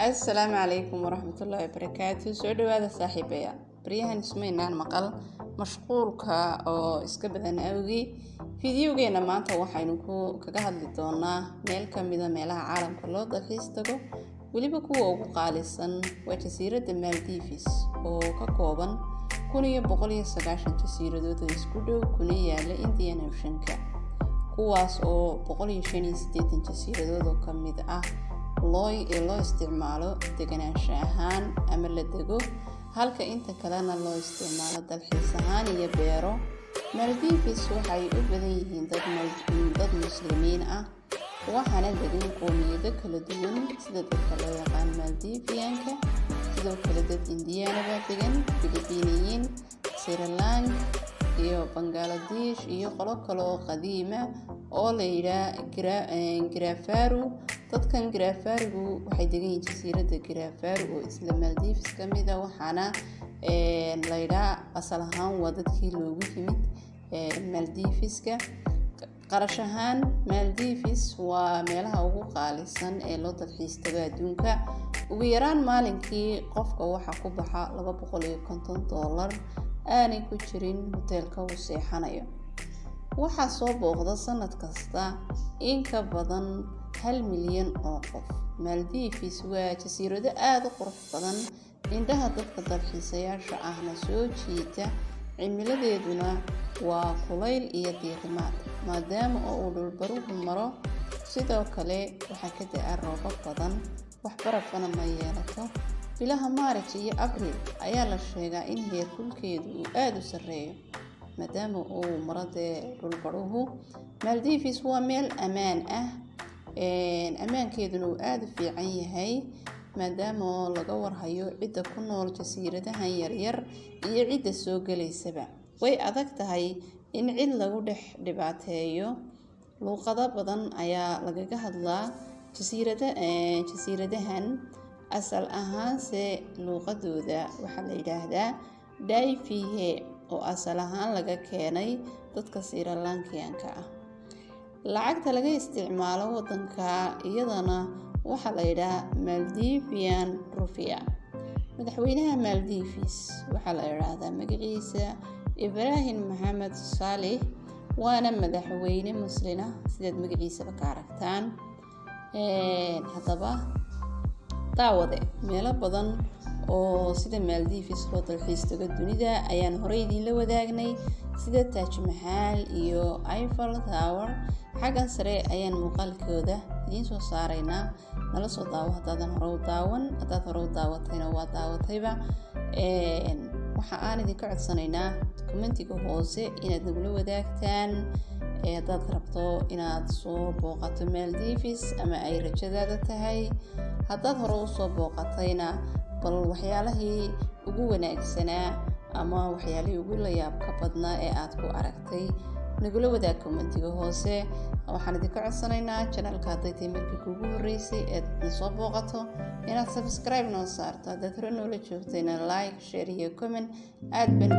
السلام عليكم ورحمة الله وبركاته. soo dhawaada saaxiibaya baryahan ismaynaan maqal mashquulka oo iska badan awgi fiidiyogeena maanta waxaynu kaga hadli doonaa meel ka mid ah meelaha caalamka loo dalxiis tago waliba kuwa ugu qaalisan waa jasiiradda Maldives oo ka kooban 1190 jasiiradood oo isku dhow kuna yaala Indian Ocean-ka kuwaas oo 185 jasiiradood oo ka mid ah loo isticmaalo deganaansho ahaan ama la dego halka inta kalena loo isticmaalo dalxiis ahaan iyo beero. Maldives waxay u badan yihiin dad muslimiin ah waxaana degan qowmiyado kala duwan sida dadka loo yaqaan Maldivianka, sidoo kale dad Indiyaanaba degan, Filibiiniyiin, Sri Lanka iyo Bangladesh iyo qolo kale oo qadiima oo la yiraahdo Girafaru. dadkan Girafaru waxay degan yihiin jasiiradda Girafaru oo isla Maldives ka mid ah waxaana la yiraahdaa asal ahaan waa dadkii loogu yimid Maldiveska. qarash ahaan Maldives waa meelaha ugu qaalisan ee loo dalxiis tago adduunka. ugu yaraan maalinkii qofka waxa ku baxa $250 aanay ku jirin hoteelka uu seexanayo. waxaa soo booqda sanad kasta in ka badan 1 milyan oo qof. Maldives waa jasiirado aad u qurux badan indhaha dadka dalxiisayaasha ahna soo jiita. cimiladeeduna waa kulayl iyo diirimaad maadaama uu dhul baruhu maro. sidoo kale waxaa ka da'a roobab badan, wax barafana ma yeelato. bilaha Maarch iyo Abriil ayaa la sheegaa in heerkulkeedu uu aad u sareeyo maadaama uu maro dhul baruhu. Maldives waa meel ammaan ah, ammaankeeduna uu aad u fiican yahay maadaama laga warhayo cidda ku nool jasiiradahan yaryar iyo cidda soo galaysaba. way adag tahay in cid lagu dhex dhibaateeyo. luqado badan ayaa lagaga hadlaa jasiiradahan. asal ahaanse luqadooda waxaa la yiraahdaa Daifihe oo asal ahaan laga keenay dadka Sri Lankianka ah. lacagta laga isticmaalo wadanka iyadana waxaa la yiraahdaa Maldivian Rupiah. madaxweynaha Maldives waxaa la yiraahdaa magaciisa Ibrahim Mohamed Saleh, waana madaxweyne muslin ah sidaad magaciisaba ka aragtaan. haddaba daawade meelo badan oo sida Maldives loo dalxiis tago dunida ayaan horey idin la wadaagnay sida Taj Mahal iyo Eiffel Tower. xaggan sare ayaan muuqaalkooda idiin soo saaraynaa. nala soo daawo haddaadan hore u daawan. haddaad hore u daawatayna waa daawatayba. waxa aan idinka codsanaynaa commentiga hoose inaad nagula wadaagtaan haddaad rabto inaad soo booqato Maldives ama ay rajadaada tahay. haddaad hore u soo booqatayna bal waxyaalihii ugu wanaagsanaa ama waxyaalihii ugu la yaabka badnaa ee aad ku aragtay nagula wadaag commentiga hoose. waxaan idinka codsanaynaa channelka hadday tahay markii kuugu horeysay ee soo booqato inaad subscribe noo saarto. haddaad hore noola joogtayna like, share iyo comment. aad baan